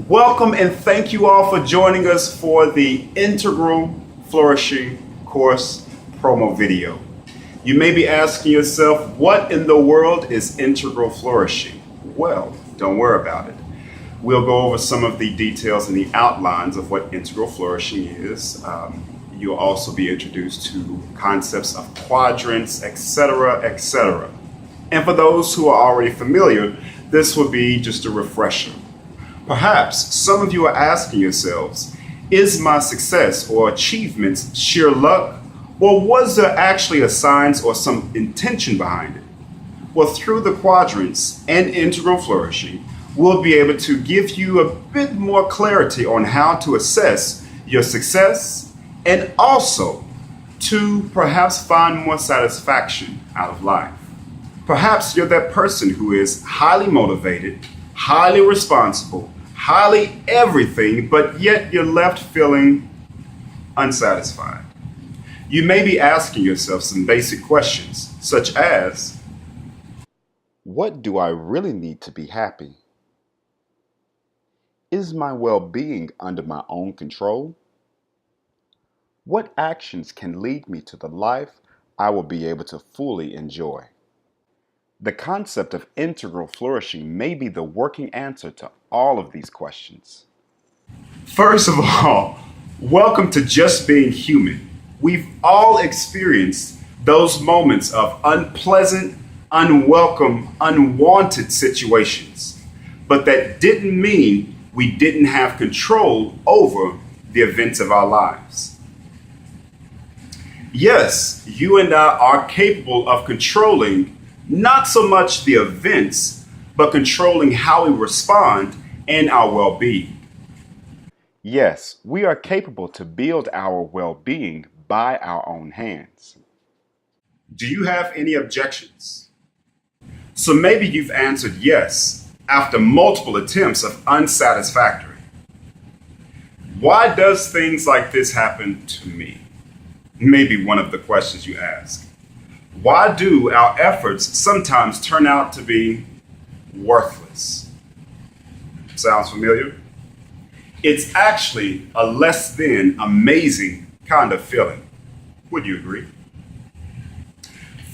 Welcome and thank you all for joining us for the Integral Flourishing course promo video. You may be asking yourself, what in the world is Integral Flourishing? Well, don't worry about it. We'll go over some of the details and the outlines of what Integral Flourishing is. You'll also be introduced to concepts of quadrants, etc., etc. And for those who are already familiar, this will be just a refresher. Perhaps some of you are asking yourselves, is my success or achievements sheer luck, or was there actually a science or some intention behind it? Well, through the quadrants and Integral Flourishing, we'll be able to give you a bit more clarity on how to assess your success and also to perhaps find more satisfaction out of life. Perhaps you're that person who is highly motivated, highly responsible, highly everything, but yet you're left feeling unsatisfied. You may be asking yourself some basic questions, such as, what do I really need to be happy? Is my well-being under my own control? What actions can lead me to the life I will be able to fully enjoy? The concept of integral flourishing may be the working answer to all of these questions. First of all, welcome to just being human. We've all experienced those moments of unpleasant, unwelcome, unwanted situations. But that didn't mean we didn't have control over the events of our lives. Yes, you and I are capable of controlling not so much the events, but controlling how we respond and our well-being. Yes, we are capable to build our well-being by our own hands. Do you have any objections? So maybe you've answered yes after multiple attempts of unsatisfactory. Why does things like this happen to me? Maybe one of the questions you ask. Why do our efforts sometimes turn out to be worthless? Sounds familiar? It's actually a less than amazing kind of feeling. Would you agree?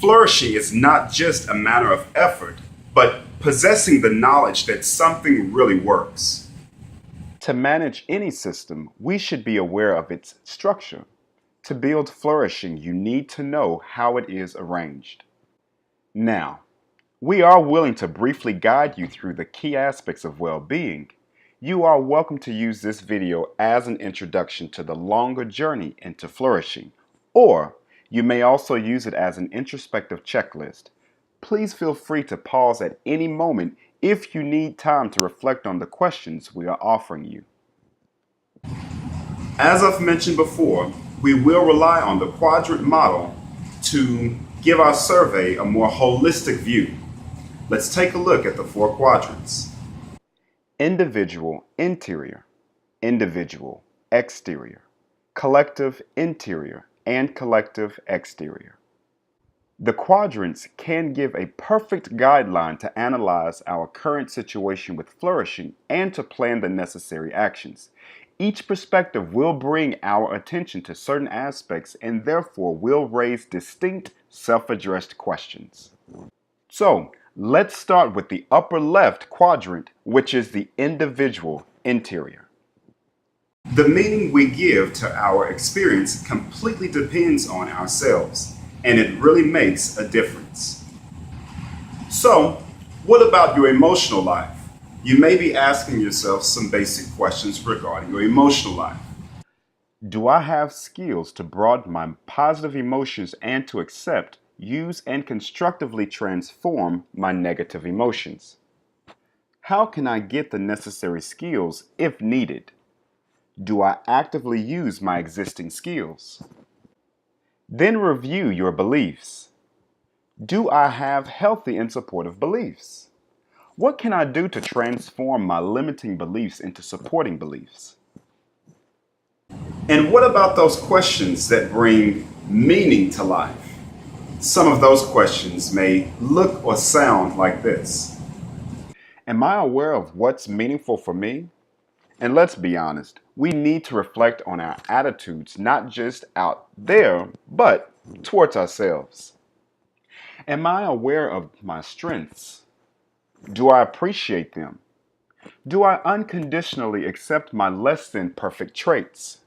Flourishing is not just a matter of effort, but possessing the knowledge that something really works. To manage any system, we should be aware of its structure. To build flourishing, you need to know how it is arranged. Now, we are willing to briefly guide you through the key aspects of well-being. You are welcome to use this video as an introduction to the longer journey into flourishing, or you may also use it as an introspective checklist. Please feel free to pause at any moment if you need time to reflect on the questions we are offering you. As I've mentioned before, we will rely on the quadrant model to give our survey a more holistic view. Let's take a look at the 4 quadrants. Individual interior, individual exterior, collective interior, and collective exterior. The quadrants can give a perfect guideline to analyze our current situation with flourishing and to plan the necessary actions. Each perspective will bring our attention to certain aspects and therefore will raise distinct self-addressed questions. So, let's start with the upper left quadrant, which is the individual interior. The meaning we give to our experience completely depends on ourselves, and it really makes a difference. So, what about your emotional life? You may be asking yourself some basic questions regarding your emotional life. Do I have skills to broaden my positive emotions and to accept, use, and constructively transform my negative emotions? How can I get the necessary skills if needed? Do I actively use my existing skills? Then review your beliefs. Do I have healthy and supportive beliefs? What can I do to transform my limiting beliefs into supporting beliefs? And what about those questions that bring meaning to life? Some of those questions may look or sound like this. Am I aware of what's meaningful for me? And let's be honest, we need to reflect on our attitudes, not just out there, but towards ourselves. Am I aware of my strengths? Do I appreciate them? Do I unconditionally accept my less than perfect traits?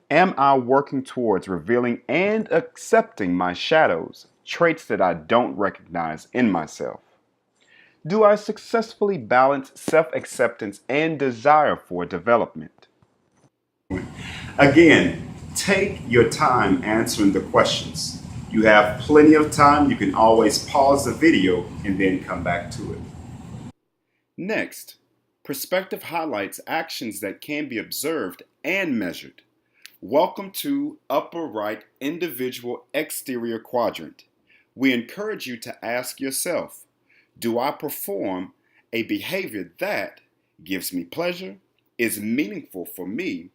Am I working towards revealing and accepting my shadows, traits that I don't recognize in myself? Do I successfully balance self acceptance and desire for development? Again, take your time answering the questions. You have plenty of time. You can always pause the video and then come back to it. Next, perspective highlights actions that can be observed and measured. Welcome to upper right individual exterior quadrant. We encourage you to ask yourself, do I perform a behavior that gives me pleasure, is meaningful for me,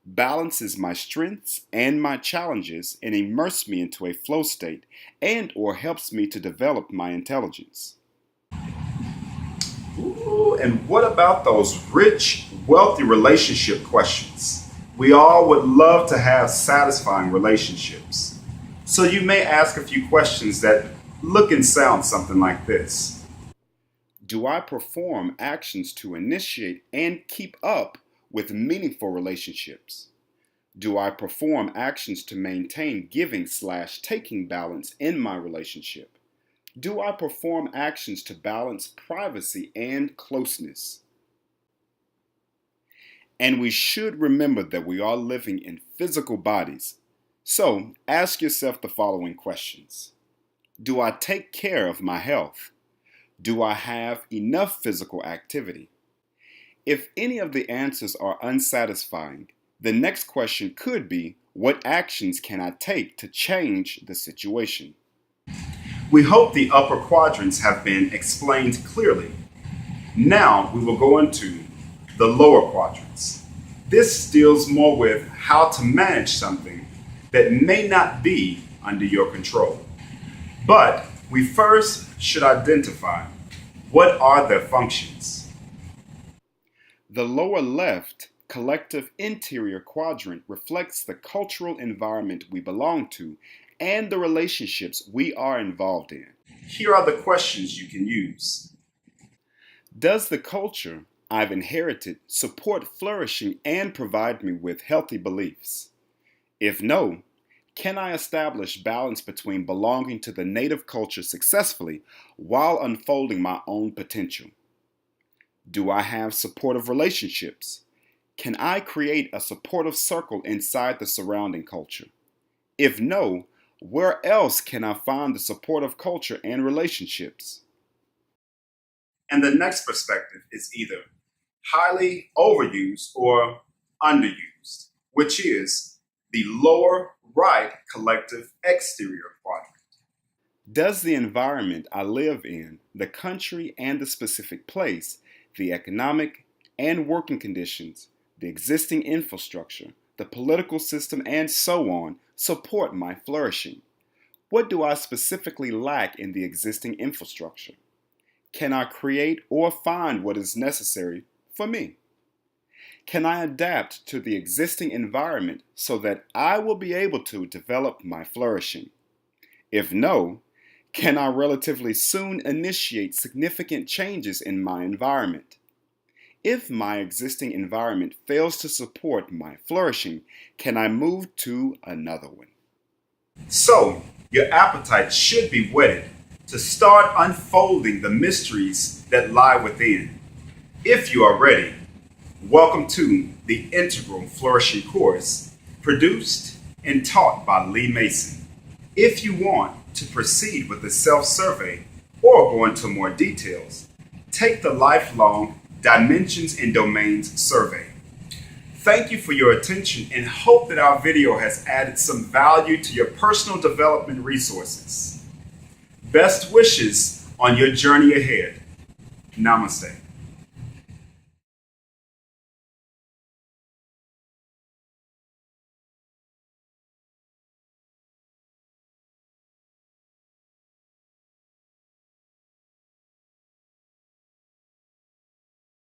balances my strengths and my challenges, and immerse me into a flow state and or helps me to develop my intelligence? Ooh, and what about those rich, wealthy relationship questions? We all would love to have satisfying relationships. So you may ask a few questions that look and sound something like this. Do I perform actions to initiate and keep up with meaningful relationships? Do I perform actions to maintain giving/taking balance in my relationship? Do I perform actions to balance privacy and closeness? And we should remember that we are living in physical bodies. So ask yourself the following questions. Do I take care of my health? Do I have enough physical activity? If any of the answers are unsatisfying, the next question could be, what actions can I take to change the situation? We hope the upper quadrants have been explained clearly. Now we will go into the lower quadrants. This deals more with how to manage something that may not be under your control. But we first should identify what are their functions. The lower left collective interior quadrant reflects the cultural environment we belong to and the relationships we are involved in. Here are the questions you can use. Does the culture I've inherited support flourishing and provide me with healthy beliefs? If no, can I establish balance between belonging to the native culture successfully while unfolding my own potential? Do I have supportive relationships? Can I create a supportive circle inside the surrounding culture? If no, where else can I find the supportive culture and relationships? And the next perspective is either highly overused or underused, which is the lower right collective exterior quadrant. Does the environment I live in, the country and the specific place, the economic and working conditions, the existing infrastructure, the political system, and so on, support my flourishing? What do I specifically lack in the existing infrastructure? Can I create or find what is necessary for me? Can I adapt to the existing environment so that I will be able to develop my flourishing? If no, can I relatively soon initiate significant changes in my environment? If my existing environment fails to support my flourishing, can I move to another one? So, your appetite should be whetted to start unfolding the mysteries that lie within. If you are ready, welcome to the Integral Flourishing course produced and taught by Lee Mason. If you want to proceed with the self-survey or go into more details, take the lifelong Dimensions and Domains survey. Thank you for your attention and hope that our video has added some value to your personal development resources. Best wishes on your journey ahead. Namaste.